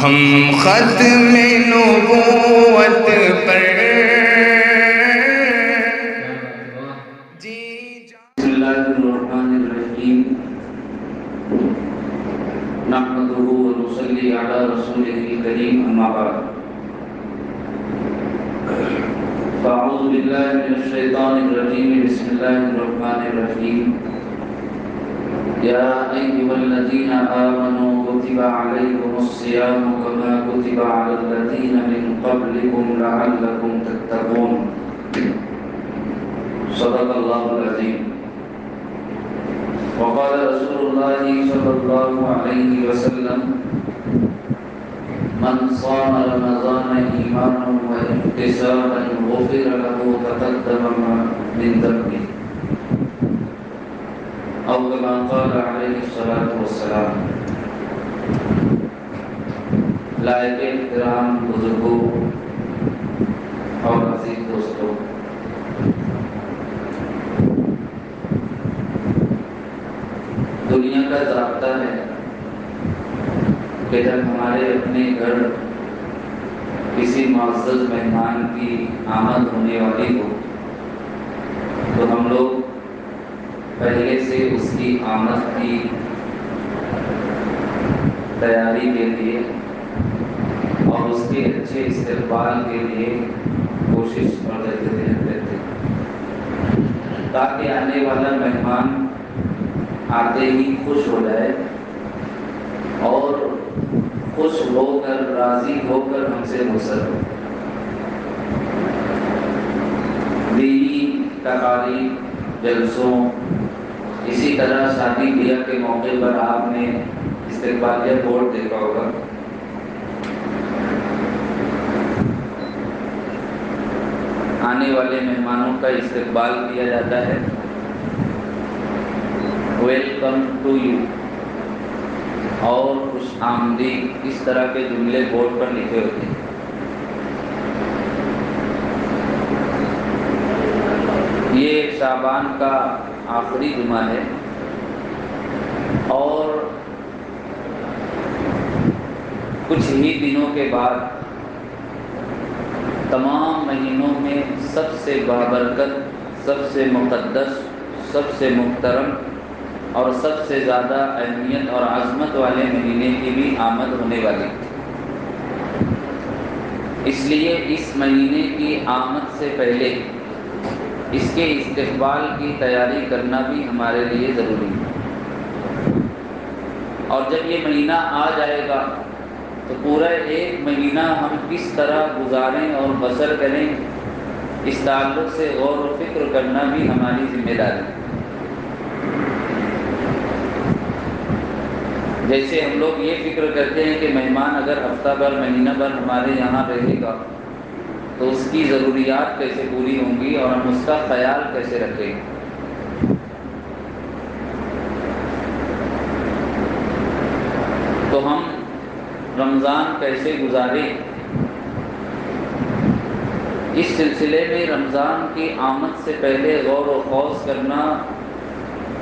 ہم ختم نبوت پر بسم اللہ الرحمن الرحیم نحمده ونصلی علی رسولہ الکریم اما بعد فاعوذ باللہ من الشیطان الرجیم بسم اللہ الرحمن الرحیم یا ایھا الذین آمنوا کتب علیکم الصیام کما کتب علی الذین من قبلکم لعلکم تتقون صدق اللہ العظیم وقال رسول اللہ صلی اللہ علیہ وسلم من صام رمضان ایمانا واحتسابا غفر له تقدم من ذنبه او كما قال علیہ الصلاۃ والسلام۔ لائق احترام بزرگوں اور عزیز دوستوں، دنیا کا ضابطہ ہے کہ جب ہمارے اپنے گھر کسی معزز مہمان کی آمد ہونے والی ہو تو ہم لوگ پہلے سے اس کی آمد کی تیاری کے لیے اور اس کے اچھے استقبال کے لیے کوشش کر رہتے تھے تاکہ آنے والا مہمان آتے ہی خوش ہو جائے اور خوش ہو کر راضی ہو کر ہم سے رخصت ہو۔ دینی تقاریب، جلسوں، اسی طرح شادی بیاہ کے موقع پر آپ نے استقبالیہ بورڈ دیکھا ہوگا۔ آنے والے مہمانوں کا استقبال کیا جاتا ہے، ویلکم ٹو یو اور خوش آمدید، اس طرح کے جملے بورڈ پر لکھے ہوتے ہیں۔ یہ شعبان کا آخری جمعہ ہے اور کچھ ہی دنوں کے بعد تمام مہینوں میں سب سے بابرکت، سب سے مقدس، سب سے محترم اور سب سے زیادہ اہمیت اور عظمت والے مہینے کی بھی آمد ہونے والی۔ اس لیے اس مہینے کی آمد سے پہلے اس کے استقبال کی تیاری کرنا بھی ہمارے لیے ضروری ہے۔ اور جب یہ مہینہ آ جائے گا تو پورا ایک مہینہ ہم کس طرح گزاریں اور بسر کریں، اس تعلق سے غور و فکر کرنا بھی ہماری ذمہ داری ہے۔ جیسے ہم لوگ یہ فکر کرتے ہیں کہ مہمان اگر ہفتہ بھر، مہینہ بھر ہمارے یہاں رہے گا تو اس کی ضروریات کیسے پوری ہوں گی اور ہم اس کا خیال کیسے رکھیں گے۔ تو ہم رمضان کیسے گزاریں، اس سلسلے میں رمضان کی آمد سے پہلے غور و خوض کرنا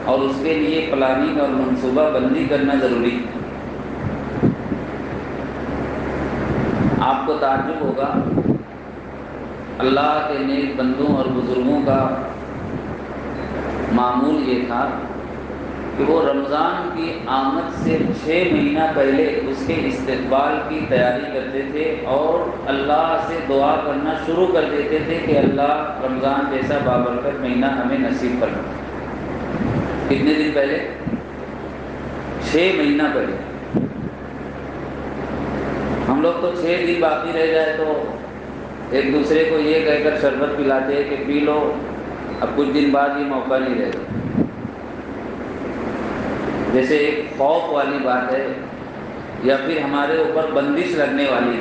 اور اس کے لیے پلاننگ اور منصوبہ بندی کرنا ضروری ہے۔ آپ کو تعجب ہوگا، اللہ کے نیک بندوں اور بزرگوں کا معمول یہ تھا کہ وہ رمضان کی آمد سے 6 مہینہ پہلے اس کے استقبال کی تیاری کرتے تھے اور اللہ سے دعا کرنا شروع کر دیتے تھے کہ اللہ رمضان جیسا بابرکت مہینہ ہمیں نصیب فرما۔ کتنے دن پہلے؟ 6 مہینہ پہلے۔ ہم لوگ تو 6 دن باقی رہ جائے تو ایک دوسرے کو یہ کہہ کر شربت پلاتے ہیں کہ پی لو، اب کچھ دن بعد یہ موقع نہیں رہے گا۔ جیسے ایک خوف والی بات ہے یا پھر ہمارے اوپر بندش لگنے والی،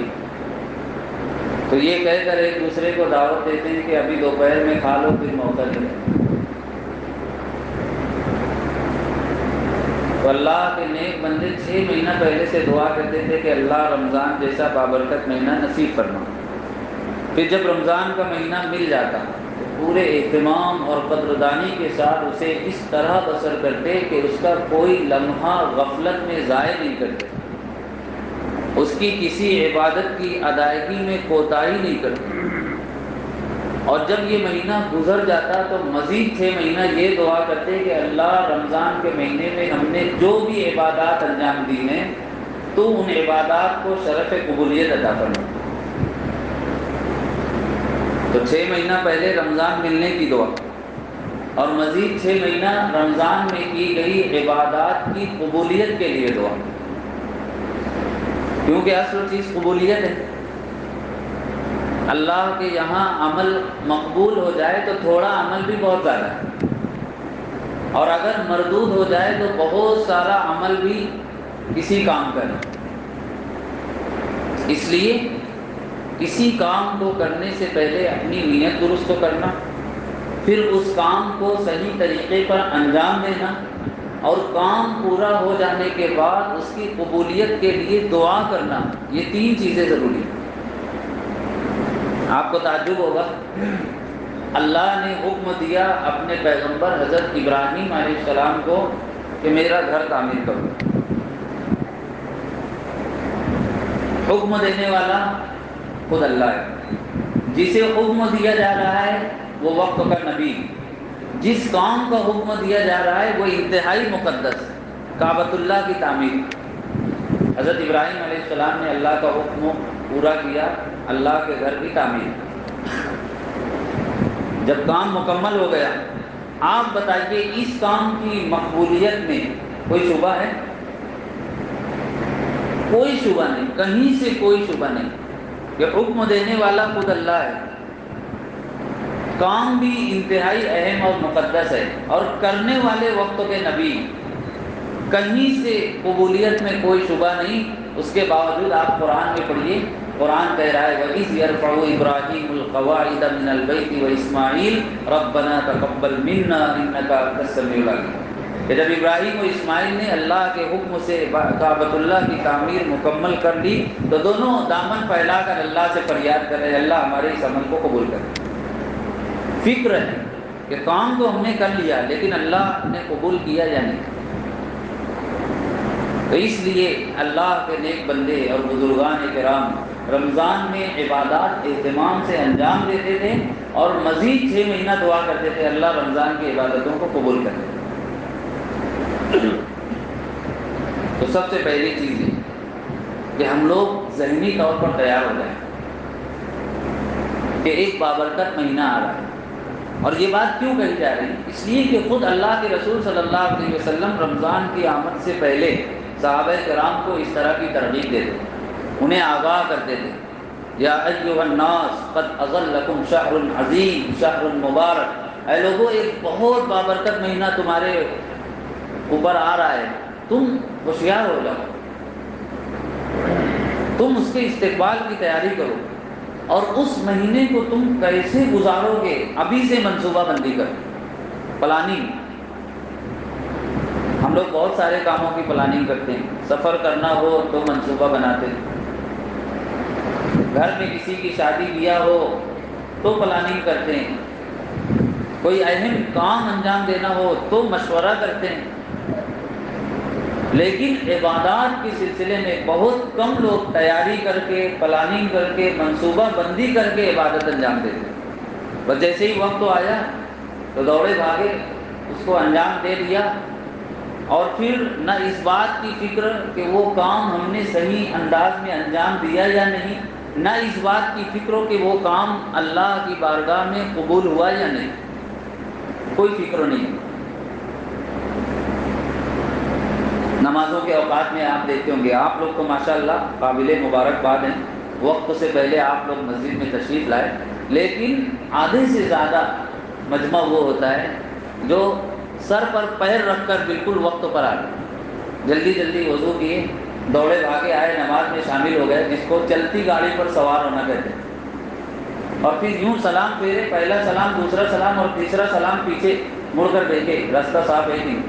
تو یہ کہہ کر ایک دوسرے کو دعوت دیتے ہیں کہ ابھی دوپہر میں کھا لو، پھر موقع نہیں رہے۔ تو اللہ کے نیک بندے 6 مہینہ پہلے سے دعا کرتے تھے کہ اللہ رمضان جیسا بابرکت مہینہ نصیب فرما۔ پھر جب رمضان کا مہینہ مل جاتا تو پورے اہتمام اور قدردانی کے ساتھ اسے اس طرح بسر کرتے کہ اس کا کوئی لمحہ غفلت میں ضائع نہیں کرتے، اس کی کسی عبادت کی ادائیگی میں کوتاہی نہیں کرتے، اور جب یہ مہینہ گزر جاتا تو مزید 6 مہینہ یہ دعا کرتے کہ اللہ رمضان کے مہینے میں ہم نے جو بھی عبادات انجام دی ہیں تو ان عبادات کو شرف قبولیت عطا فرما۔ تو 6 مہینہ پہلے رمضان ملنے کی دعا، اور مزید 6 مہینہ رمضان میں کی گئی عبادات کی قبولیت کے لیے دعا، کیونکہ اصل چیز قبولیت ہے۔ اللہ کے یہاں عمل مقبول ہو جائے تو تھوڑا عمل بھی بہت زیادہ ہے، اور اگر مردود ہو جائے تو بہت سارا عمل بھی کسی کام کا نہیں۔ اس لیے کسی کام کو کرنے سے پہلے اپنی نیت درست کرنا، پھر اس کام کو صحیح طریقے پر انجام دینا، اور کام پورا ہو جانے کے بعد اس کی قبولیت کے لیے دعا کرنا، یہ 3 چیزیں ضروری ہیں۔ آپ کو تعجب ہوگا، اللہ نے حکم دیا اپنے پیغمبر حضرت ابراہیم علیہ السلام کو کہ میرا گھر تعمیر کرو۔ حکم دینے والا خود اللہ ہے، جسے حکم دیا جا رہا ہے وہ وقت کا نبی، جس کام کا حکم دیا جا رہا ہے وہ انتہائی مقدس، کعبۃ اللہ کی تعمیر۔ حضرت ابراہیم علیہ السلام نے اللہ کا حکم پورا کیا، اللہ کے گھر کی تعمیر۔ جب کام مکمل ہو گیا، آپ بتائیے اس کام کی مقبولیت میں کوئی شبہ ہے؟ کوئی شبہ نہیں، کہیں سے کوئی شبہ نہیں کہ حکم دینے والا خود اللہ ہے، کام بھی انتہائی اہم اور مقدس ہے، اور کرنے والے وقت کے نبی، کہیں سے قبولیت میں کوئی شبہ نہیں۔ اس کے باوجود آپ قرآن میں پڑھیے، قرآن کہہ رہا ہے وَإِذْ يَرْفَعُ إِبْرَاهِيمُ الْقَوَاعِدَ مِنَ الْبَيْتِ وَإِسْمَاعِيلُ رَبَّنَا تَقَبَّلْ مِنَّا إِنَّكَ أَنتَ السَّمِيعُ الْعَلِيمُ، کہ جب ابراہیم و اسماعیل نے اللہ کے حکم سے کعبۃ اللہ کی تعمیر مکمل کر لی تو دونوں دامن پھیلا کر اللہ سے فریاد کر رہے اللہ ہمارے اس عمل کو قبول کر۔ فکر ہے کہ کام تو ہم نے کر لیا لیکن اللہ نے قبول کیا یا نہیں۔ تو اس لیے اللہ کے نیک بندے اور بزرگان کرام رمضان میں عبادات اہتمام سے انجام دیتے تھے، اور مزید 6 مہینہ دعا کرتے تھے اللہ رمضان کی عبادتوں کو قبول کرے۔ تو سب سے پہلی چیز ہے کہ ہم لوگ ذہنی طور پر تیار ہو جائیں کہ ایک بابرکت مہینہ آ رہا ہے۔ اور یہ بات کیوں کہی جا رہی ہے؟ اس لیے کہ خود اللہ کے رسول صلی اللہ علیہ وسلم رمضان کی آمد سے پہلے صحابہ کرام کو اس طرح کی ترغیب دیتے، انہیں آگاہ کرتے تھے، یا ایھا الناس قد اظلکم شہر عظیم شہر مبارک، اے لوگوں ایک بہت بابرکت مہینہ تمہارے اوپر آ رہا ہے، تم ہوشیار ہو جاؤ، تم اس کے استقبال کی تیاری کرو، اور اس مہینے کو تم کیسے گزارو گے ابھی سے منصوبہ بندی کرو، پلاننگ۔ ہم لوگ بہت سارے کاموں کی پلاننگ کرتے ہیں، سفر کرنا ہو تو منصوبہ بناتے ہیں، گھر میں کسی کی شادی بیاہ ہو تو پلاننگ کرتے ہیں، کوئی اہم کام انجام دینا ہو تو مشورہ کرتے ہیں، لیکن عبادات کے سلسلے میں بہت کم لوگ تیاری کر کے، پلاننگ کر کے، منصوبہ بندی کر کے عبادت انجام دیتے ہیں۔ بس جیسے ہی وقت آیا تو دوڑے بھاگے اس کو انجام دے دیا، اور پھر نہ اس بات کی فکر کہ وہ کام ہم نے صحیح انداز میں انجام دیا یا نہیں، نہ اس بات کی فکر ہو کہ وہ کام اللہ کی بارگاہ میں قبول ہوا یا نہیں، کوئی فکر نہیں۔ نمازوں کے اوقات میں آپ دیکھتے ہوں گے، آپ لوگ تو ماشاءاللہ قابل مبارکباد ہیں، وقت سے پہلے آپ لوگ مسجد میں تشریف لائے، لیکن آدھے سے زیادہ مجمع وہ ہوتا ہے جو سر پر پیر رکھ کر بالکل وقت پر آ گئے، جلدی جلدی وضو کیے، دوڑے بھاگے آئے، نماز میں شامل ہو گئے، جس کو چلتی گاڑی پر سوار ہونا کہتے ہیں، اور پھر یوں سلام پھیرے، پہلا سلام، دوسرا سلام اور تیسرا سلام پیچھے مڑ کر دیکھے راستہ صاف ہے کہ نہیں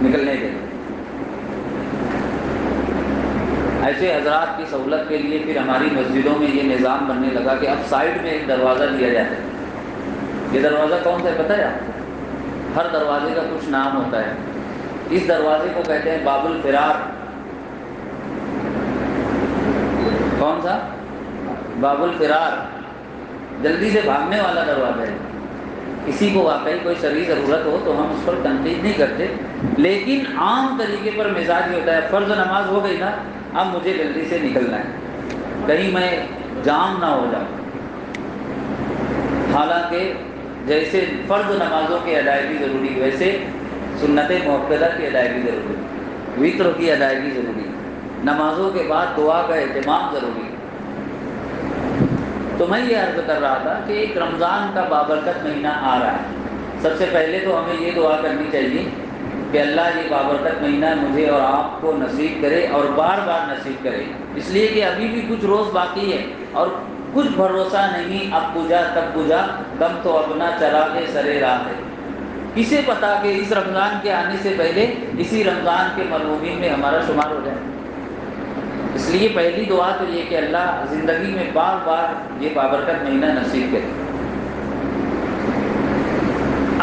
نکلنے کے۔ ایسے حضرات کی سہولت کے لیے پھر ہماری مسجدوں میں یہ نظام بننے لگا کہ اب سائڈ میں ایک دروازہ دیا جاتا ہے۔ یہ دروازہ کون سا ہے پتہ ہے آپ کو؟ ہر دروازے کا کچھ نام ہوتا ہے، اس دروازے کو کہتے ہیں باب الفرار۔ باب الفرار، جلدی سے بھاگنے والا دروازہ ہے۔ کسی کو واقعی کوئی شرعی ضرورت ہو تو ہم اس پر تنقید نہیں کرتے، لیکن عام طریقے پر مزاج یہ ہوتا ہے فرض نماز ہو گئی نا، اب مجھے جلدی سے نکلنا ہے، کہیں میں جام نہ ہو جاؤں۔ حالانکہ جیسے فرض نمازوں کی ادائیگی ضروری، ویسے سنت مؤکدہ کی ادائیگی ضروری، وطر کی ادائیگی ضروری، نمازوں کے بعد دعا کا اہتمام ضروری۔ تو میں یہ عرض کر رہا تھا کہ ایک رمضان کا بابرکت مہینہ آ رہا ہے، سب سے پہلے تو ہمیں یہ دعا کرنی چاہیے کہ اللہ یہ بابرکت مہینہ مجھے اور آپ کو نصیب کرے اور بار بار نصیب کرے، اس لیے کہ ابھی بھی کچھ روز باقی ہے اور کچھ بھروسہ نہیں، اب بجھا تب بجھا، دم تو اپنا چراغ سرے راہ ہے۔ کسے پتا کہ اس رمضان کے آنے سے پہلے اسی رمضان کے مرحومین میں ہمارا شمار ہو جائے۔ اس لیے پہلی دعا تو یہ کہ اللہ زندگی میں بار بار یہ بابرکت مہینہ نصیب کرے۔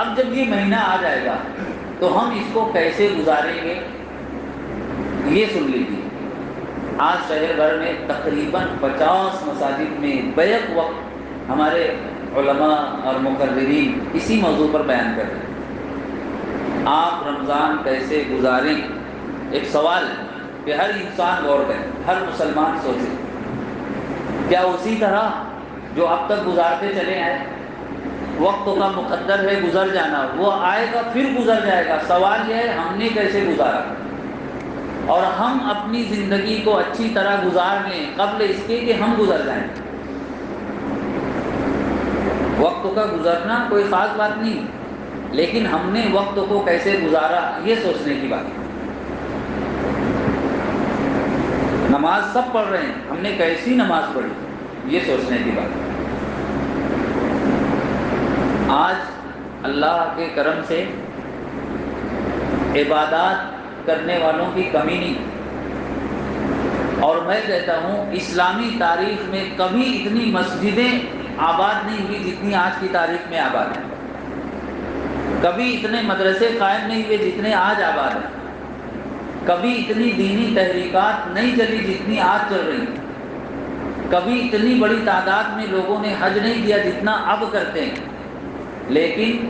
اب جب یہ مہینہ آ جائے گا تو ہم اس کو کیسے گزاریں گے یہ سن لیجیے۔ آج شہر بھر میں تقریباً 50 مساجد میں بیک وقت ہمارے علماء اور مقررین اسی موضوع پر بیان کر رہے ہیں، آپ رمضان کیسے گزاریں۔ ایک سوال ہے کہ ہر انسان غور کرے، ہر مسلمان سوچے، کیا اسی طرح جو اب تک گزارتے چلے آئے؟ وقت کا مقدر ہے گزر جانا، وہ آئے گا پھر گزر جائے گا، سوال یہ ہے ہم نے کیسے گزارا، اور ہم اپنی زندگی کو اچھی طرح گزار لیں قبل اس کے کہ ہم گزر جائیں۔ وقت کا گزرنا کوئی خاص بات نہیں، لیکن ہم نے وقت کو کیسے گزارا یہ سوچنے کی بات ہے۔ نماز سب پڑھ رہے ہیں، ہم نے کیسی نماز پڑھی یہ سوچنے کی بات ہے۔ آج اللہ کے کرم سے عبادات کرنے والوں کی کمی نہیں، اور میں کہتا ہوں اسلامی تاریخ میں کبھی اتنی مسجدیں آباد نہیں ہوئی جتنی آج کی تاریخ میں آباد ہیں، کبھی اتنے مدرسے قائم نہیں ہوئے جتنے آج آباد ہیں، کبھی اتنی دینی تحریکات نہیں چلی جتنی آج چل رہی ہیں، کبھی اتنی بڑی تعداد میں لوگوں نے حج نہیں کیا جتنا اب کرتے ہیں، لیکن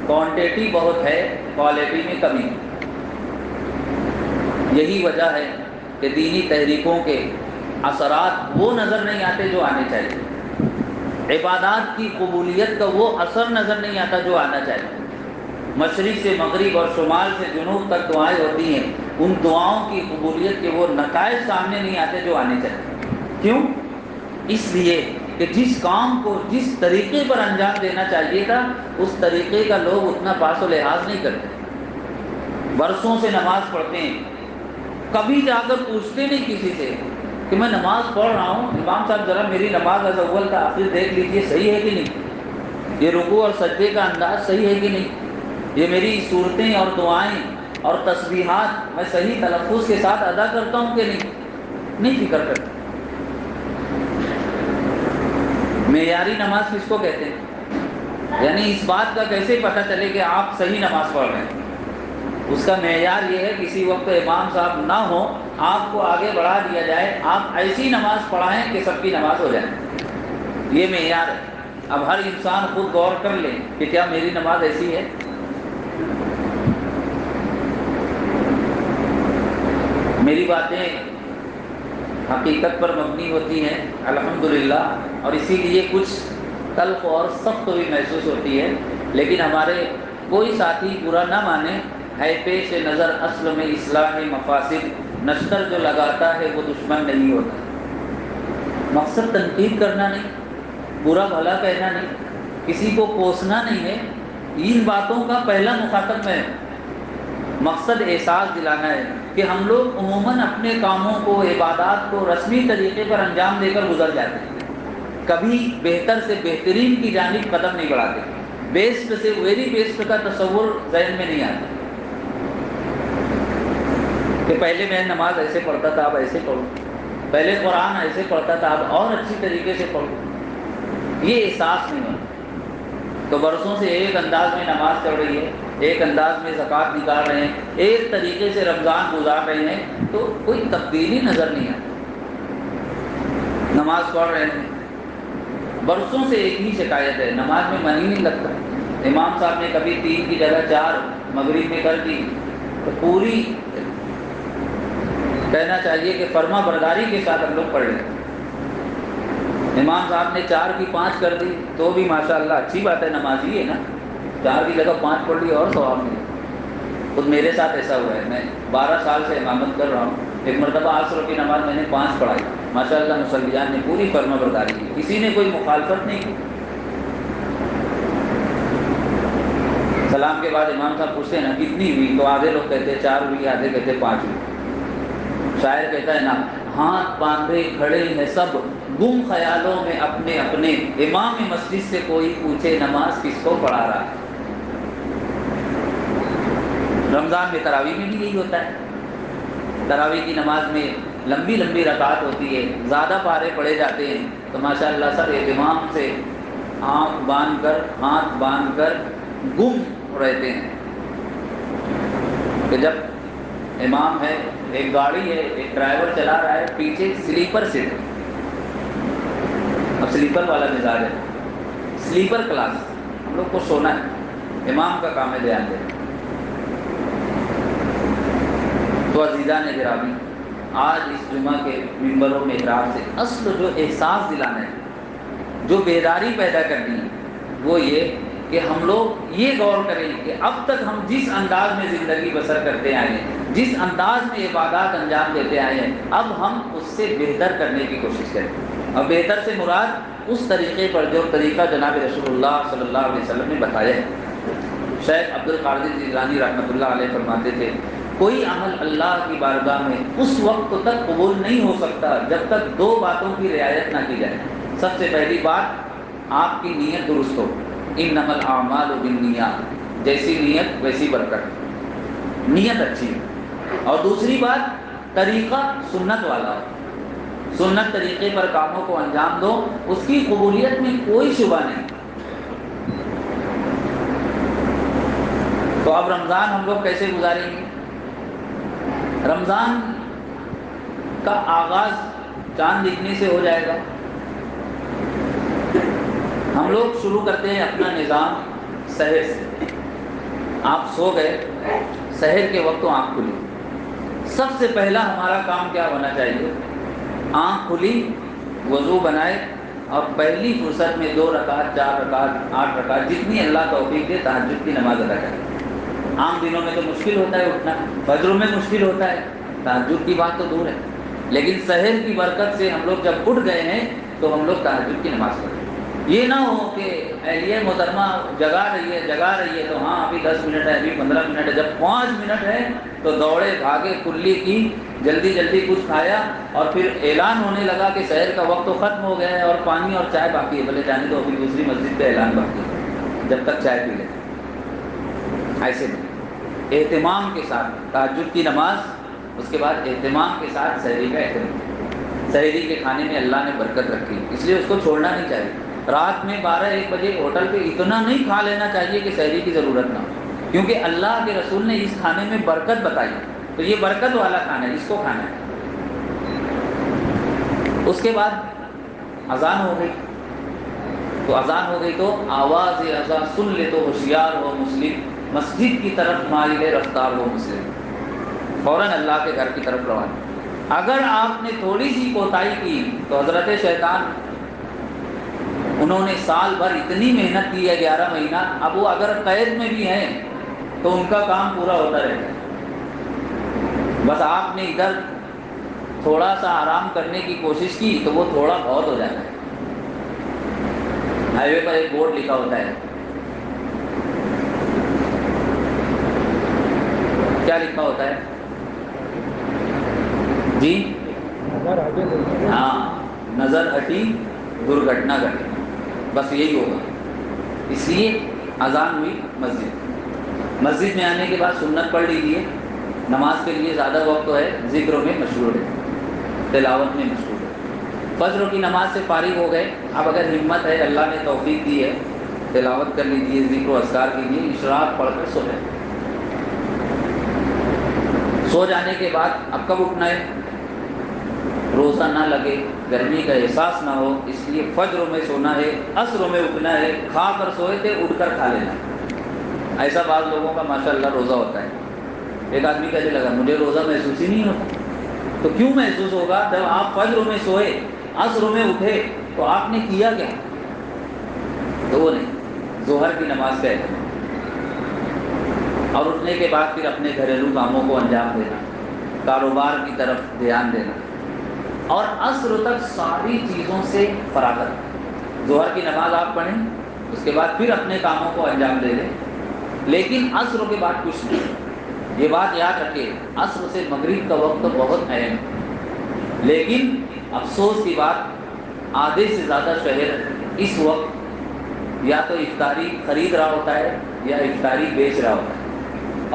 کوانٹیٹی بہت ہے، کوالٹی میں کمی۔ یہی وجہ ہے کہ دینی تحریکوں کے اثرات وہ نظر نہیں آتے جو آنے چاہیے، عبادات کی قبولیت کا وہ اثر نظر نہیں آتا جو آنا چاہیے۔ مشرق سے مغرب اور شمال سے جنوب تک دعائیں ہوتی ہیں، ان دعاؤں کی قبولیت کے وہ نتائج سامنے نہیں آتے جو آنے چاہیے۔ کیوں؟ اس لیے کہ جس کام کو جس طریقے پر انجام دینا چاہیے تھا اس طریقے کا لوگ اتنا پاس و لحاظ نہیں کرتے، برسوں سے نماز پڑھتے ہیں، کبھی جا کر پوچھتے نہیں کسی سے کہ میں نماز پڑھ رہا ہوں، امام صاحب ذرا میری نماز از اول تا آخر دیکھ لیجئے صحیح ہے کہ نہیں، یہ رکوع اور سجدے کا انداز صحیح ہے کہ نہیں، یہ میری صورتیں اور دعائیں اور تسبیحات میں صحیح تلفظ کے ساتھ ادا کرتا ہوں کہ نہیں فکر کرتا۔ معیاری نماز کس کو کہتے ہیں؟ یعنی اس بات کا کیسے پتہ چلے کہ آپ صحیح نماز پڑھ رہے ہیں؟ اس کا معیار یہ ہے کسی وقت امام صاحب نہ ہو، آپ کو آگے بڑھا دیا جائے، آپ ایسی نماز پڑھائیں کہ سب کی نماز ہو جائے، یہ معیار ہے۔ اب ہر انسان خود غور کر لے کہ کیا میری نماز ایسی ہے؟ میری باتیں حقیقت پر مبنی ہوتی ہیں الحمدللہ، اور اسی لیے کچھ تلخ اور سخت بھی محسوس ہوتی ہے، لیکن ہمارے کوئی ساتھی برا نہ مانے، ہے پیش نظر اصل میں اصلاح مفاسد، نشتر جو لگاتا ہے وہ دشمن نہیں ہوتا۔ مقصد تنقید کرنا نہیں، برا بھلا کہنا نہیں، کسی کو کوسنا نہیں ہے، ان باتوں کا پہلا مخاطب میں مقصد احساس دلانا ہے کہ ہم لوگ عموماً اپنے کاموں کو، عبادات کو رسمی طریقے پر انجام دے کر گزر جاتے ہیں، کبھی بہتر سے بہترین کی جانب قدم نہیں بڑھاتے، بیسٹ سے ویری بیسٹ کا تصور ذہن میں نہیں آتا کہ پہلے میں نماز ایسے پڑھتا تھا اب ایسے پڑھوں، پہلے قرآن ایسے پڑھتا تھا اب اور اچھی طریقے سے پڑھوں، یہ احساس نہیں ہوتا۔ تو برسوں سے ایک انداز میں نماز چل رہی ہے، ایک انداز میں زکوٰۃ نکال رہے ہیں، ایک طریقے سے رمضان گزار رہے ہیں، تو کوئی تبدیلی نظر نہیں آتی۔ نماز پڑھ رہے ہیں، برسوں سے ایک ہی شکایت ہے، نماز میں من ہی نہیں لگتا۔ امام صاحب نے کبھی 3 کی جگہ 4 مغرب میں کر دی، تو پوری کہنا چاہیے کہ فرما برداری کے ساتھ ہم لوگ پڑھ لیں۔ امام صاحب نے 4 کی 5 کر دی تو بھی ماشاءاللہ اچھی بات ہے، نمازی ہے نا، 4 کی جگہ 5 پڑھ لی اور ثواب ملے۔ خود میرے ساتھ ایسا ہوا ہے، میں 12 سال سے امامت کر رہا ہوں، ایک مرتبہ عصر کی نماز میں نے 5 پڑھائی، ماشاءاللہ مصلیان نے پوری فرما برداری کی، کسی نے کوئی مخالفت نہیں کی۔ سلام کے بعد امام صاحب پوچھتے ہیں نا کتنی ہوئی، تو آدھے لوگ کہتے ہیں 4 ہوئی، آدھے کہتے ہیں 5 ہوئی۔ شاعر کہتا ہے نا، ہاتھ باندھے کھڑے ہیں سب گم خیالوں میں اپنے اپنے، امام مسجد سے کوئی پوچھے نماز کس کو پڑھا رہا ہے۔ رمضان میں تراویح میں بھی یہی ہوتا ہے، تراویح کی نماز میں لمبی لمبی رکعت ہوتی ہے، زیادہ پارے پڑھے جاتے ہیں، تو ماشاءاللہ سب اہتمام سے آنکھ باندھ کر ہاتھ باندھ کر گم رہتے ہیں کہ جب امام ہے، ایک گاڑی ہے، ایک ڈرائیور چلا رہا ہے، پیچھے سلیپر سیٹ، اب سلیپر والا مزاج ہے، سلیپر کلاس، ہم لوگ کو سونا ہے، امام کا کام ہے دھیان دینا۔ تو عزیزان گرامی، آج اس جمعہ کے ممبر و محراب سے اصل جو احساس دلانا ہے، جو بیداری پیدا کرنی ہے، وہ یہ کہ ہم لوگ یہ غور کریں کہ اب تک ہم جس انداز میں زندگی بسر کرتے آئے ہیں، جس انداز میں عبادات انجام دیتے آئے ہیں، اب ہم اس سے بہتر کرنے کی کوشش کریں۔ اور بہتر سے مراد اس طریقے پر جو طریقہ جناب رسول اللہ صلی اللہ علیہ وسلم نے بتایا ہے۔ شیخ عبد القادر جیلانی رحمۃ اللہ علیہ فرماتے تھے، کوئی عمل اللہ کی بارگاہ میں اس وقت تک قبول نہیں ہو سکتا جب تک 2 باتوں کی رعایت نہ کی جائے۔ سب سے پہلی بات، آپ کی نیت درست ہو، انما الاعمال بالنیات، جیسی نیت ویسی برکت، نیت اچھی ہے۔ اور دوسری بات، طریقہ سنت والا ہو، سنت طریقے پر کاموں کو انجام دو، اس کی قبولیت میں کوئی شبہ نہیں۔ تو اب رمضان ہم لوگ کیسے گزاریں گے؟ رمضان کا آغاز چاند دکھنے سے ہو جائے گا۔ ہم لوگ شروع کرتے ہیں اپنا نظام سحر سے۔ آپ سو گئے، سحر کے وقت تو آنکھ کھلی، سب سے پہلا ہمارا کام کیا ہونا چاہیے؟ آنکھ کھلی، وضو بنائے اور پہلی فرصت میں 2 رکعت 4 رکعت 8 رکعت جتنی اللہ توفیق دے تہجد کی نماز ادا کریں۔ عام دنوں میں تو مشکل ہوتا ہے اٹھنا، فجر میں مشکل ہوتا ہے، تہجد کی بات تو دور ہے، لیکن سحر کی برکت سے ہم لوگ جب اٹھ گئے ہیں تو ہم لوگ تہجد کی نماز پڑھیں۔ یہ نہ ہو کہ یہ محترمہ جگا رہی ہے تو ہاں ابھی 10 منٹ ہے، ابھی 15 منٹ ہے، جب 5 منٹ ہے تو دوڑے بھاگے کلی کی، جلدی جلدی کچھ کھایا، اور پھر اعلان ہونے لگا کہ سحر کا وقت تو ختم ہو گیا ہے اور پانی اور چائے باقی ہے، بھلے جانے تو ابھی دوسری مسجد پہ اعلان باقی ہے، جب تک چائے پی لیں۔ ایسے نہیں، اہتمام کے ساتھ تہجد کی نماز، اس کے بعد اہتمام کے ساتھ سحری کا اہتمام۔ سحری کے کھانے میں اللہ نے برکت رکھی، اس لیے اس کو چھوڑنا نہیں چاہیے۔ رات میں 12-1 بجے ہوٹل پہ اتنا نہیں کھا لینا چاہیے کہ سحری کی ضرورت نہ ہو، کیونکہ اللہ کے رسول نے اس کھانے میں برکت بتائی، تو یہ برکت والا کھانا ہے، اس کو کھانا ہے۔ اس کے بعد اذان ہو گئی، تو اذان ہو گئی تو آواز اذان سن لے تو ہوشیار ہو مسلم، مسجد کی طرف مائل رفتار ہو مسلم، فوراً اللہ کے گھر کی طرف روانہ۔ اگر آپ نے تھوڑی سی کوتاہی کی تو حضرت شیطان، انہوں نے سال بھر اتنی محنت کی ہے 11 مہینہ، اب وہ اگر قید میں بھی ہیں تو ان کا کام پورا ہوتا رہتا ہے۔ بس آپ نے ادھر تھوڑا سا آرام کرنے کی کوشش کی تو وہ تھوڑا بہت ہو جاتا ہے۔ ہائی وے پر ایک بورڈ لکھا ہوتا ہے، کیا لکھا ہوتا ہے جی؟ ہاں، نظر ہٹی درگھٹنا گھٹی، بس یہی ہوگا۔ اس لیے اذان ہوئی، مسجد میں آنے کے بعد سنت پڑھ لیجیے، نماز کے لیے زیادہ وقت تو ہے، ذکروں میں مشغول ہے، تلاوت میں مشغول ہے۔ فجر کی نماز سے فارغ ہو گئے، اب اگر ہمت ہے، اللہ نے توفیق دی ہے، تلاوت کر لیجیے، ذکر و اذکار کیجیے، اشراق پڑھ کر سو جائیں۔ سو جانے کے بعد اب کب اٹھنا ہے؟ روزہ سا نہ لگے، گرمی کا احساس نہ ہو، اس لیے فجر میں سونا ہے، عصر میں اٹھنا ہے، کھا کر سوئے تھے اٹھ کر کھا لینا ہے۔ ایسا بعض لوگوں کا ماشاءاللہ روزہ ہوتا ہے۔ ایک آدمی کہنے لگا مجھے روزہ محسوس ہی نہیں ہوتا۔ تو کیوں محسوس ہوگا؟ جب آپ فجر میں سوئے، عصر میں اٹھے، تو آپ نے کیا کیا؟ تو وہ نہیں، ظہر کی نماز کا اہتمام، اور اٹھنے کے بعد پھر اپنے گھریلو کاموں کو انجام دینا، کاروبار کی طرف دھیان دینا، اور عصر تک ساری چیزوں سے فراغت۔ ظہر کی نماز آپ پڑھیں، اس کے بعد پھر اپنے کاموں کو انجام دے دیں، لیکن عصر کے بعد کچھ نہیں۔ یہ بات یاد رکھیں، عصر سے مغرب کا وقت بہت اہم ہے، لیکن افسوس کی بات آدھے سے زیادہ شہر اس وقت یا تو افطاری خرید رہا ہوتا ہے یا افطاری بیچ رہا ہوتا ہے،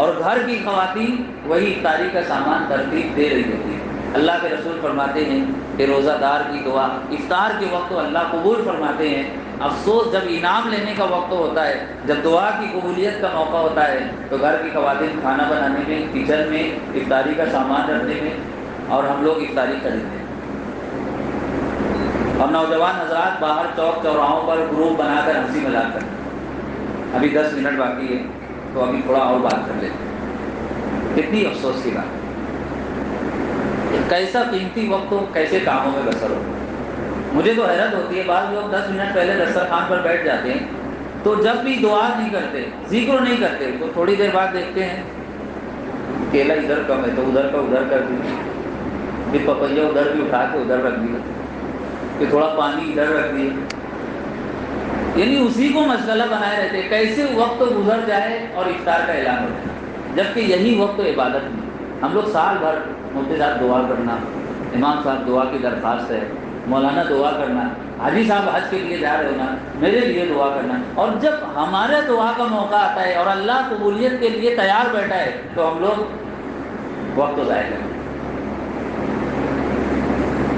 اور گھر کی خواتین وہی افطاری کا سامان ترتیب دے رہی ہوتی ہے۔ اللہ کے رسول فرماتے ہیں کہ روزہ دار کی دعا افطار کے وقت اللہ قبول فرماتے ہیں۔ افسوس جب انعام لینے کا وقت ہوتا ہے، جب دعا کی قبولیت کا موقع ہوتا ہے، تو گھر کی خواتین کھانا بنانے میں، کچن میں، افطاری کا سامان رکھنے میں، اور ہم لوگ افطاری خریدتے ہیں۔ اور نوجوان حضرات باہر چوک چوراہوں پر گروپ بنا کر ہنسی مذاق کرتے ہیں۔ ابھی 10 منٹ باقی ہے تو ابھی تھوڑا اور بات کر لیتے ہیں۔ کتنی افسوس کی بات، کیسا قیمتی وقت ہو، کیسے کاموں میں بسر ہو۔ مجھے تو حیرت ہوتی ہے، بعض لوگ 10 منٹ پہلے دسترخوان پر بیٹھ جاتے ہیں، تو جب بھی دعا نہیں کرتے، ذکر نہیں کرتے، تو تھوڑی دیر بعد دیکھتے ہیں کیلا ادھر کم ہے تو ادھر کا ادھر کر دیا، پھر پپیا ادھر بھی اٹھا کے ادھر رکھ دیا، پھر تھوڑا پانی ادھر رکھ دیا، یعنی اسی کو مشغلہ بنائے رہتے، کیسے وقت گزر جائے اور افطار کا اعلان ہو جائے، جبکہ یہی وقت عبادت میں۔ ہم لوگ سال بھر مفتی صاحب دعا کرنا، امام صاحب دعا کی درخواست ہے، مولانا دعا کرنا، حاجی صاحب حج کے لیے جا رہے ہونا، میرے لیے دعا کرنا، اور جب ہمارے دعا کا موقع آتا ہے اور اللہ قبولیت کے لیے تیار بیٹھا ہے تو ہم لوگ وقت تو ضائع کریں۔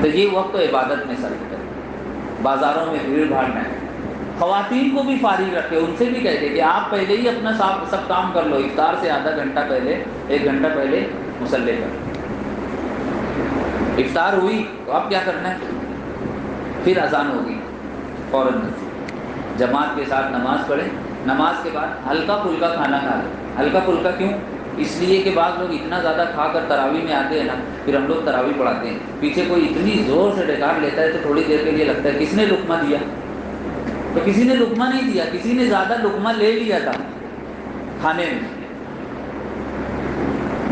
تو یہ وقت عبادت میں صرف کریں، بازاروں میں بھیڑ بھاڑ میں۔ خواتین کو بھی فارغ رکھے، ان سے بھی کہتے کہ آپ پہلے ہی اپنا سب کام کر لو، افطار سے آدھا گھنٹہ پہلے، 1 گھنٹہ پہلے مصلی پر۔ افطار ہوئی تو اب کیا کرنا ہے؟ پھر اذان ہوگی، فوراً جماعت کے ساتھ نماز پڑھیں، نماز کے بعد ہلکا پھلکا کھانا کھا لیں۔ ہلکا پھلکا کیوں؟ اس لیے کہ بعض لوگ اتنا زیادہ کھا کر تراویح میں آتے ہیں نا، پھر ہم لوگ تراویح پڑھاتے ہیں، پیچھے کوئی اتنی زور سے ڈکار لیتا ہے تو تھوڑی دیر کے لیے لگتا ہے کس نے لقمہ دیا، تو کسی نے لقمہ نہیں دیا، کسی نے زیادہ لقمہ لے لیا تھا کھانے میں۔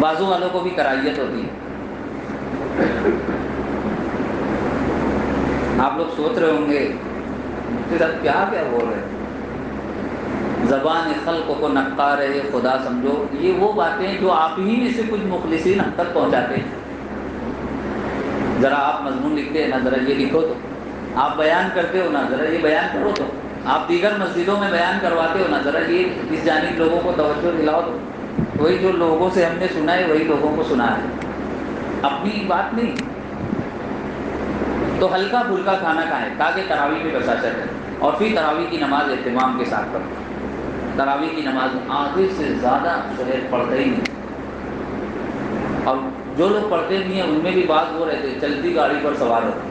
بازو والوں کو بھی کراہیت ہوتی ہے۔ آپ لوگ سوچ رہے ہوں گے مفتی صاحب کیا بول رہے ہیں، زبان خلق کو نقا رہے خدا سمجھو، یہ وہ باتیں جو آپ ہی میں سے کچھ مخلصین ہم تک پہنچاتے ہیں۔ ذرا آپ مضمون لکھتے ہیں نا، ذرا یہ لکھو تو، آپ بیان کرتے ہو نا، ذرا یہ بیان کرو تو، آپ دیگر مسجدوں میں بیان کرواتے ہو نا، ذرا یہ اس جانب لوگوں کو توجہ دلاؤ تو۔ وہی جو لوگوں سے ہم نے سنا ہے وہی لوگوں کو سنا ہے، اپنی بات نہیں۔ تو ہلکا پھلکا کھانا کھائیں تاکہ تراویح میں بسا چلے، اور پھر تراویح کی نماز اہتمام کے ساتھ پڑھیں۔ تراویح کی نماز آدھے سے زیادہ شہر پڑھتے ہی نہیں، اور جو لوگ پڑھتے نہیں ہیں ان میں بھی بعض وہ رہتے چلتی گاڑی پر سوار ہوتے ہیں،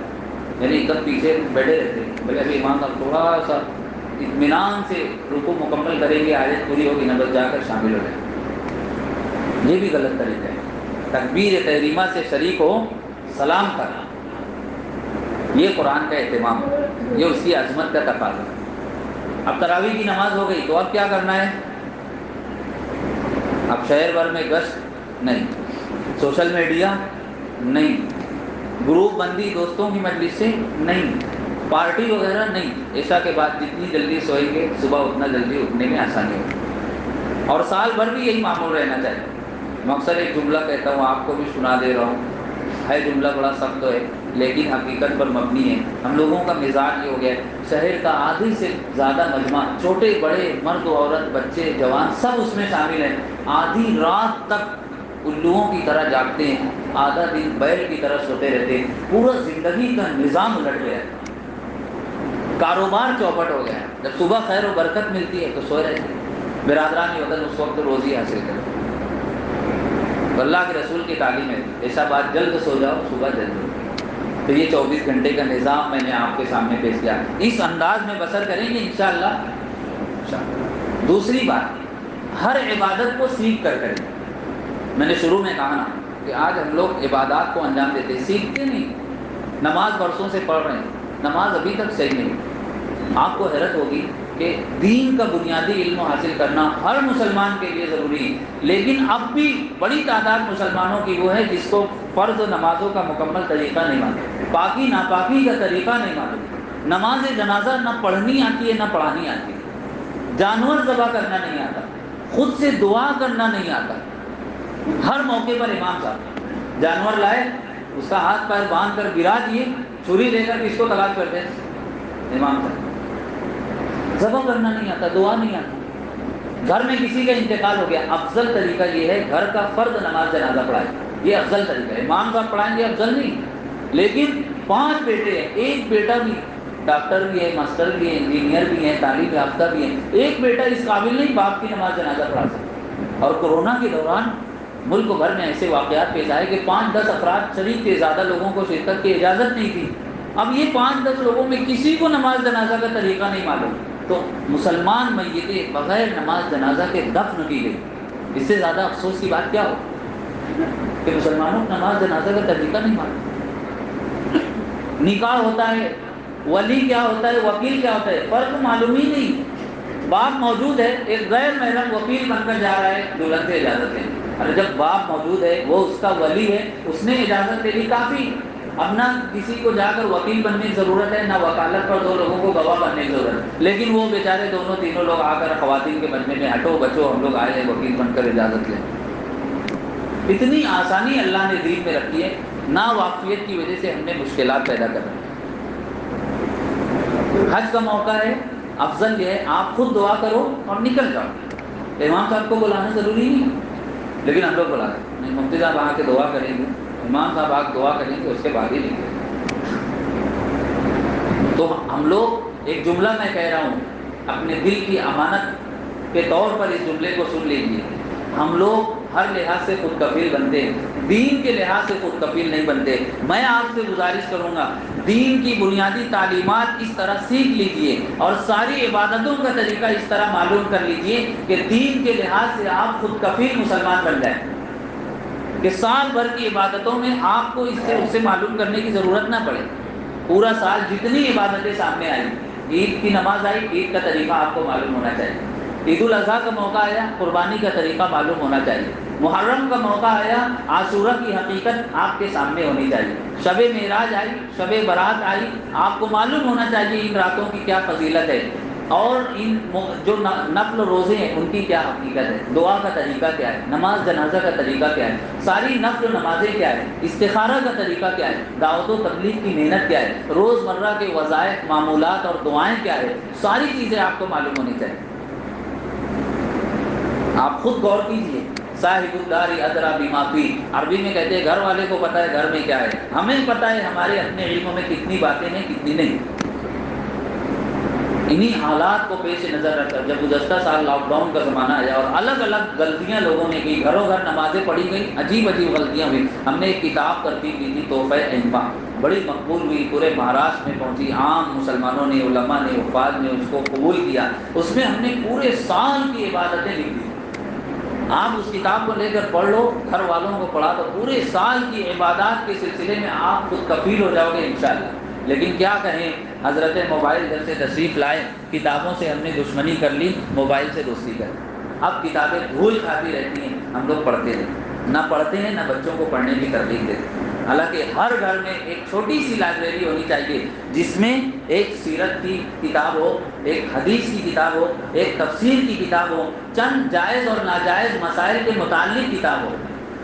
یعنی ایک دم پیچھے بیٹھے رہتے ہیں، بھائی ابھی امام صاحب تھوڑا سا اطمینان سے رکوع مکمل کریں گے، آیت پوری ہوگی نا، بس جا کر شامل ہو جائیں۔ یہ بھی غلط طریقہ ہے۔ تکبیر تحریمہ سے شریک ہو، سلام کرنا، یہ قرآن کا اہتمام، یہ اس کی عظمت کا تقاضا ہے۔ اب تراویح کی نماز ہو گئی تو اب کیا کرنا ہے؟ اب شہر بھر میں گشت نہیں، سوشل میڈیا نہیں، گروپ بندی دوستوں کی مجلس سے نہیں، پارٹی وغیرہ نہیں۔ عشاء کے بعد جتنی جلدی سوئیں گے صبح اتنا جلدی اٹھنے میں آسانی ہوگی، اور سال بھر بھی یہی معمول رہنا چاہیے۔ میں اکثر ایک جملہ کہتا ہوں، آپ کو بھی سنا دے رہا ہوں، ہے جملہ بڑا سخت ہے لیکن حقیقت پر مبنی ہے۔ ہم لوگوں کا مزاج یہ ہو گیا ہے، شہر کا آدھی سے زیادہ مجمع، چھوٹے بڑے، مرد عورت، بچے جوان، سب اس میں شامل ہیں، آدھی رات تک الوؤں کی طرح جاگتے ہیں، آدھا دن بیل کی طرح سوتے رہتے ہیں، پورا زندگی کا نظام الٹ گیا ہے، کاروبار چوپٹ ہو گیا ہے۔ جب صبح خیر و برکت ملتی ہے تو سوئے رہتے ہیں۔ برادران وطن اس وقت روزی حاصل کرتے ہیں۔ اللہ کے رسول کی تعلیم ہے، ایسا بات جلد سو جاؤ صبح جلد اٹھو۔ تو یہ 24 گھنٹے کا نظام میں نے آپ کے سامنے پیش کیا، اس انداز میں بسر کریں گے انشاءاللہ۔ دوسری بات، ہر عبادت کو سیکھ کر کریں۔ میں نے شروع میں کہا نا کہ آج ہم لوگ عبادات کو انجام دیتے، سیکھتے نہیں۔ نماز برسوں سے پڑھ رہے ہیں، نماز ابھی تک صحیح نہیں۔ آپ کو حیرت ہوگی کہ دین کا بنیادی علم حاصل کرنا ہر مسلمان کے لیے ضروری ہے، لیکن اب بھی بڑی تعداد مسلمانوں کی وہ ہے جس کو فرض نمازوں کا مکمل طریقہ نہیں معلوم، پاکی ناپاکی کا طریقہ نہیں معلوم، نماز جنازہ نہ پڑھنی آتی ہے نہ پڑھانی آتی ہے، جانور ذبح کرنا نہیں آتا، خود سے دعا کرنا نہیں آتا۔ ہر موقع پر امام صاحب جانور لائے، اس کا ہاتھ پیر باندھ کر گرا دیے، چھری لے کر کس کو تلاش کرتے ہیں؟ امام صاحب۔ ذبح کرنا نہیں آتا، دعا نہیں آتا۔ گھر میں کسی کا انتقال ہو گیا، افضل طریقہ یہ ہے گھر کا فرد نماز جنازہ پڑھائے، یہ افضل طریقہ ہے۔ امام صاحب پڑھائیں گے افضل نہیں، لیکن 5 بیٹے ہیں، ایک بیٹا بھی ڈاکٹر بھی ہے، ماسٹر بھی ہے، انجینئر بھی ہے، تعلیم یافتہ بھی ہے، ایک بیٹا اس قابل نہیں باپ کی نماز جنازہ پڑھا سکتا۔ اور کورونا کے دوران ملک بھر میں ایسے واقعات پیش آئے کہ 5-10 افراد شریک تھے، زیادہ لوگوں کو شرکت کی اجازت نہیں تھی۔ اب یہ 5-10 لوگوں میں کسی کو نماز جنازہ کا طریقہ نہیں معلوم، تو مسلمان میتیں بغیر نماز جنازہ کے دفن کی گئی۔ اس سے زیادہ افسوس کی بات کیا ہو کہ مسلمانوں کو نماز جنازہ کا طریقہ نہیں معلوم۔ نکاح ہوتا ہے، ولی کیا ہوتا ہے، وکیل کیا ہوتا ہے، فرق معلوم ہی نہیں۔ باپ موجود ہے، ایک غیر محرم وکیل بن کر جا رہا ہے دلہن سے اجازت لے۔ ارے جب باپ موجود ہے، وہ اس کا ولی ہے، اس نے اجازت دے دی کافی۔ اب نہ کسی کو جا کر وکیل بننے کی ضرورت ہے، نہ وکالت پر 2 لوگوں کو گواہ بننے کی ضرورت ہے، لیکن وہ بیچارے دونوں تینوں لوگ آ کر خواتین کے مجمع میں ہٹو بچو ہم لوگ آئے ہیں وکیل بن کر اجازت لیں۔ اتنی آسانی اللہ نے دین میں رکھی ہے، نا واقفیت کی وجہ سے ہم نے مشکلات پیدا کر رہے ہیں۔ حج کا موقع ہے، افضل یہ ہے آپ خود دعا کرو اور نکل جاؤ۔ امام صاحب کو بلانا ضروری نہیں، لیکن ہم لوگ بلاتے ہیں، نہیں مفتی صاحب آ کے دعا کریں گے، امام صاحب آ کے دعا کریں گے، اس کے بعد ہی نکلیں۔ تو ہم لوگ ایک جملہ میں کہہ رہا ہوں، اپنے دل کی امانت کے طور پر اس جملے کو سن لیجیے، ہم لوگ ہر لحاظ سے خود کفیل بنتے ہیں، دین کے لحاظ سے خود کفیل نہیں بنتے۔ میں آپ سے گزارش کروں گا دین کی بنیادی تعلیمات اس طرح سیکھ لیجئے اور ساری عبادتوں کا طریقہ اس طرح معلوم کر لیجئے کہ دین کے لحاظ سے آپ خود کفیل مسلمان بن جائیں، کہ سال بھر کی عبادتوں میں آپ کو اس سے معلوم کرنے کی ضرورت نہ پڑے۔ پورا سال جتنی عبادتیں سامنے آئی، عید کی نماز آئی، عید کا طریقہ آپ کو معلوم ہونا چاہیے، عید الاضحیٰ کا موقع آیا، قربانی کا طریقہ معلوم ہونا چاہیے، محرم کا موقع آیا، عاشورہ کی حقیقت آپ کے سامنے ہونی چاہیے، شب معراج آئی، شب برات آئی، آپ کو معلوم ہونا چاہیے ان راتوں کی کیا فضیلت ہے، اور ان جو نفل روزے ہیں ان کی کیا حقیقت ہے، دعا کا طریقہ کیا ہے، نماز جنازہ کا طریقہ کیا ہے، ساری نفل نمازیں کیا ہے، استخارہ کا طریقہ کیا ہے، دعوت و تبلیغ کی محنت کیا ہے، روزمرہ کے وظائف، معمولات اور دعائیں کیا ہے، ساری چیزیں آپ کو معلوم ہونی چاہیے۔ آپ خود غور کیجئے، صاحب الدار ادری بما فی، عربی میں کہتے ہیں گھر والے کو پتہ ہے گھر میں کیا ہے، ہمیں پتہ ہے ہمارے اپنے علموں میں کتنی باتیں ہیں کتنی نہیں۔ انہی حالات کو پیش نظر رکھ کر جب گزشتہ سال لاک ڈاؤن کا زمانہ آیا اور الگ الگ غلطیاں لوگوں نے کی، گھروں گھر نمازیں پڑھی گئی، عجیب عجیب غلطیاں ہوئی، ہم نے ایک کتاب ترتیب دی تھی تحفہ ائمہ، بڑی مقبول ہوئی، پورے مہاراشٹر میں پہنچی، عام مسلمانوں نے، علماء نے، حفاظ نے اس کو قبول کیا۔ اس میں ہم نے پورے سال کی عبادتیں لکھ دی۔ آپ اس کتاب کو لے کر پڑھ لو، گھر والوں کو پڑھا دو، پورے سال کی عبادات کے سلسلے میں آپ خود کفیل ہو جاؤ گے انشاءاللہ۔ لیکن کیا کہیں، حضرت موبائل گھر سے تشریف لائے، کتابوں سے ہم نے دشمنی کر لی، موبائل سے دوستی کر لی، اب کتابیں دھول کھاتی رہتی ہیں، ہم لوگ پڑھتے ہیں نہ پڑھتے ہیں نہ بچوں کو پڑھنے کی ترغیب دیتے۔ حالانکہ ہر گھر میں ایک چھوٹی سی لائبریری ہونی چاہیے جس میں ایک سیرت کی کتاب ہو، ایک حدیث کی کتاب ہو، ایک تفسیر کی کتاب ہو، چند جائز اور ناجائز مسائل کے متعلق کتاب ہو۔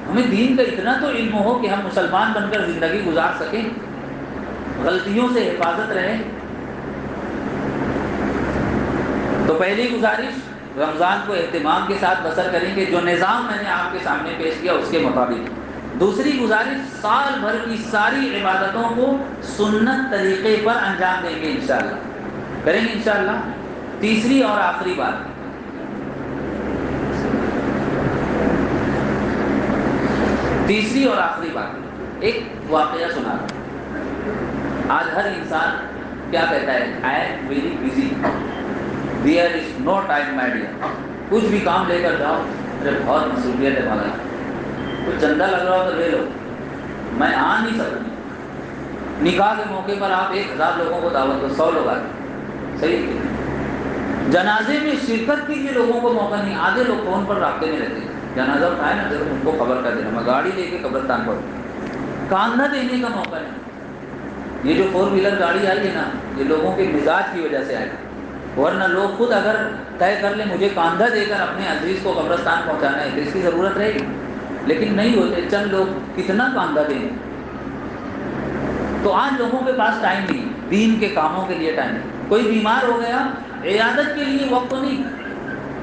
ہمیں دین کا اتنا تو علم ہو کہ ہم مسلمان بن کر زندگی گزار سکیں، غلطیوں سے حفاظت رہے۔ تو پہلی گزارش، رمضان کو اہتمام کے ساتھ بسر کریں گے، جو نظام میں نے آپ کے سامنے پیش کیا اس کے مطابق۔ دوسری گزارش، سال بھر کی ساری عبادتوں کو سنت طریقے پر انجام دیں گے انشاءاللہ، کریں گے انشاءاللہ۔ تیسری اور آخری بات، ایک واقعہ سنا رہا ہوں۔ آج ہر انسان کیا کہتا ہے؟ I am very busy, there is no time my dear. کچھ بھی کام لے کر جاؤ، ارے بہت مصروفیت ہے مولانا، کچھ چندہ لگ رہا ہو تو لے لو، میں آ نہیں سکوں۔ نکاح کے موقع پر آپ 1000 لوگوں کو دعوت دو، 100 لوگ آتے، صحیح ہے۔ جنازے میں شرکت کے لیے لوگوں کو موقع نہیں، آدھے لوگ فون پر رابطے میں رہتے ہیں، جنازہ اٹھائے نا ضرور ان کو خبر کر دینا، میں گاڑی لے کے قبرستان پہنچوں، کاندھا دینے کا موقع نہیں۔ یہ جو 4 ویلر گاڑی آئی ہے نا، یہ لوگوں کے مزاج کی وجہ سے آئی، ورنہ لوگ خود اگر طے کر لیں مجھے کاندھا دے کر اپنے عزیز کو قبرستان پہنچانا ہے تو اس کی ضرورت رہے گی، لیکن نہیں ہوتے چند لوگ، کتنا کاندھا دیں۔ تو آج لوگوں کے پاس ٹائم نہیں، دین کے کاموں کے لیے ٹائم نہیں۔ کوئی بیمار ہو گیا، عیادت کے لیے وقت تو نہیں،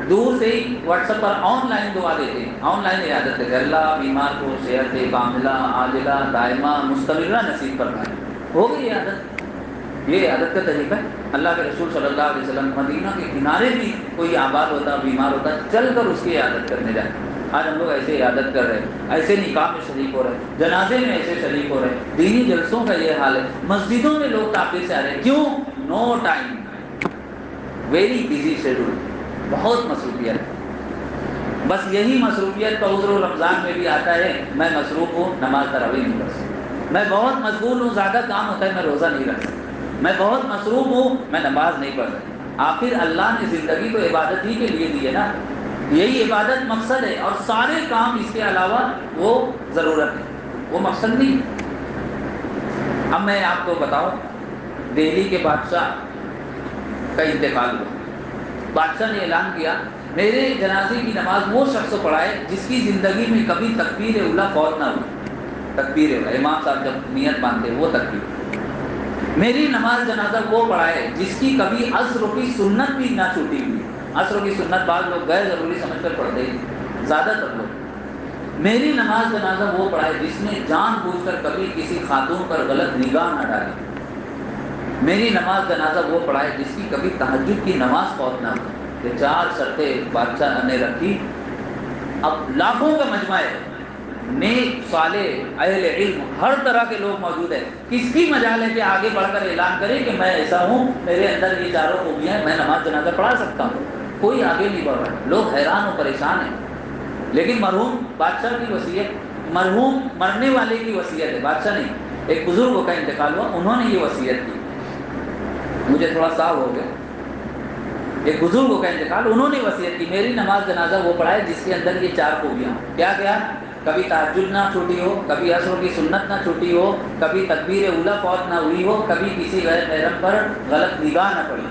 دور سے ہی واٹس ایپ پر آن لائن دعا دیتے ہیں، آن لائن عیادت دیتے، اللہ بیمار کو صحت کاملہ عاجلہ دائمہ مستمرہ نصیب فرمائے، ہو گئی عیادت۔ یہ عیادت کا طریقہ ہے۔ اللہ کے رسول صلی اللہ علیہ وسلم مدینہ کے کنارے بھی کوئی آباد ہوتا بیمار ہوتا چل کر اس کی عیادت کرنے جائے۔ آج ہم لوگ ایسے عیادت کر رہے ہیں، ایسے نکاح میں شریک ہو رہے ہیں، جنازے میں ایسے شریک ہو رہے ہیں، دینی جلسوں کا یہ حال ہے۔ مسجدوں میں لوگ تاخیر سے آ رہے ہیں، کیوں؟ نو ٹائم، ویری بزی شیڈول، بہت مصروفیت ہے۔ بس یہی مصروفیت کا عذر رمضان میں بھی آتا ہے، میں مصروف ہوں، نماز تراویح نہیں پڑھ سکتا، میں بہت مشغول ہوں، زیادہ کام ہوتا ہے، میں روزہ نہیں رکھ سکتا، میں بہت مصروف ہوں، میں نماز نہیں پڑھ سکتا۔ آخر اللہ نے زندگی تو عبادت ہی کے لیے دی ہے نا، یہی عبادت مقصد ہے، اور سارے کام اس کے علاوہ وہ ضرورت ہے، وہ مقصد نہیں۔ اب میں آپ کو بتاؤں، دہلی کے بادشاہ کا انتقال ہوا، بادشاہ نے اعلان کیا میرے جنازے کی نماز وہ شخص پڑھائے جس کی زندگی میں کبھی تکبیر اولیٰ فوت نہ ہوئی۔ تکبیر اولیٰ، امام صاحب جب نیت باندھتے وہ تکبیر، میری نماز جنازہ وہ پڑھائے جس کی کبھی عصر کی سنت بھی نہ چھوٹی ہوئی۔ عصر کی سنت بعض لوگ غیر ضروری سمجھ کر پڑھتے ہیں، زیادہ تر لوگ۔ میری نماز جنازہ وہ پڑھائے جس نے جان بوجھ کر کبھی کسی خاتون پر غلط نگاہ نہ ڈالی۔ میری نماز جنازہ وہ پڑھائے جس کی کبھی تہجد کی نماز فوت نہ ہو۔ یہ 4 شرطیں بادشاہ نے رکھی۔ اب لاکھوں کا مجمع ہے، نیک صالح اہل علم ہر طرح کے لوگ موجود ہیں، کس کی مجال ہے کہ آگے بڑھ کر اعلان کرے کہ میں ایسا ہوں، میرے اندر یہ 4 خوبیاں ہیں، میں نماز جنازہ پڑھا سکتا ہوں۔ کوئی آگے نہیں بڑھ رہا، لوگ حیران و پریشان ہیں۔ لیکن مرحوم بادشاہ کی وصیت، مرحوم مرنے والے کی وصیت ہے، بادشاہ نہیں، ایک بزرگ کا انتقال ہوا، انہوں نے یہ وصیت کی، مجھے تھوڑا صاف ہو گیا، ایک بزرگ کا انتقال، انہوں نے وصیت کی میری نماز جنازہ وہ پڑھائے جس کے اندر یہ 4 خوبیاں، کیا کیا؟ کبھی تہجد نہ چھوٹی ہو، کبھی عصر کی سنت نہ چھوٹی ہو، کبھی تکبیر اولیٰ فوت نہ ہوئی ہو، کبھی کسی غیر محرم پر غلط نگاہ نہ پڑی۔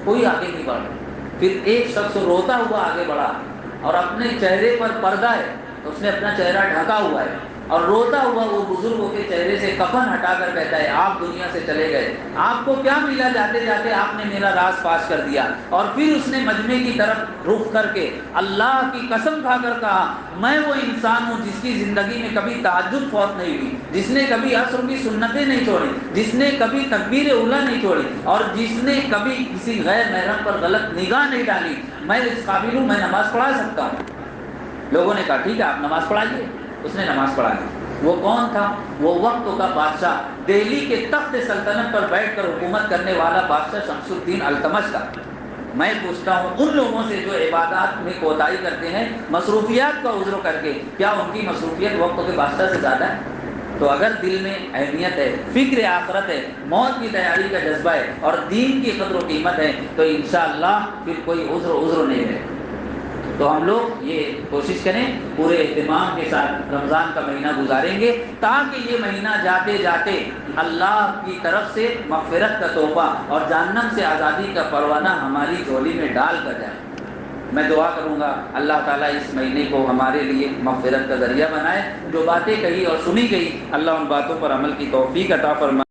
کوئی آگے نہیں بڑھا۔ پھر ایک شخص روتا ہوا آگے بڑھا، اور اپنے چہرے پر پردہ ہے، اس نے اپنا چہرہ ڈھکا ہوا ہے، اور روتا ہوا وہ بزرگوں کے چہرے سے کفن ہٹا کر کہتا ہے آپ دنیا سے چلے گئے، آپ کو کیا ملا جاتے جاتے آپ نے میرا راز فاش کر دیا۔ اور پھر اس نے مجمع کی طرف رخ کر کے اللہ کی قسم کھا کر کہا میں وہ انسان ہوں جس کی زندگی میں کبھی تہجد فوت نہیں ہوئی، جس نے کبھی عصر کی سنتیں نہیں چھوڑی، جس نے کبھی تکبیر اولیٰ نہیں چھوڑی، اور جس نے کبھی کسی غیر محرم پر غلط نگاہ نہیں ڈالی، میں اس قابل ہوں، میں نماز پڑھا سکتا ہوں۔ لوگوں نے کہا ٹھیک ہے آپ نماز پڑھائیے، اس نے نماز پڑھا لی۔ وہ کون تھا؟ وہ وقت کا بادشاہ، دہلی کے تخت سلطنت پر بیٹھ کر حکومت کرنے والا بادشاہ شمس الدین التمش کا۔ میں پوچھتا ہوں ان لوگوں سے جو عبادات میں کوتاہی کرتے ہیں مصروفیات کا عذر کر کے، کیا ان کی مصروفیت وقت کے بادشاہ سے زیادہ ہے؟ تو اگر دل میں اہمیت ہے، فکر آخرت ہے، موت کی تیاری کا جذبہ ہے، اور دین کی قدر و قیمت ہے، تو انشاءاللہ پھر کوئی عذر نہیں ہے۔ تو ہم لوگ یہ کوشش کریں پورے اہتمام کے ساتھ رمضان کا مہینہ گزاریں گے، تاکہ یہ مہینہ جاتے جاتے اللہ کی طرف سے مغفرت کا تحفہ اور جہنم سے آزادی کا پروانہ ہماری جھولی میں ڈال کر جائے۔ میں دعا کروں گا اللہ تعالیٰ اس مہینے کو ہمارے لیے مغفرت کا ذریعہ بنائے۔ جو باتیں کہی اور سنی گئی اللہ ان باتوں پر عمل کی توفیق عطا فرمائے۔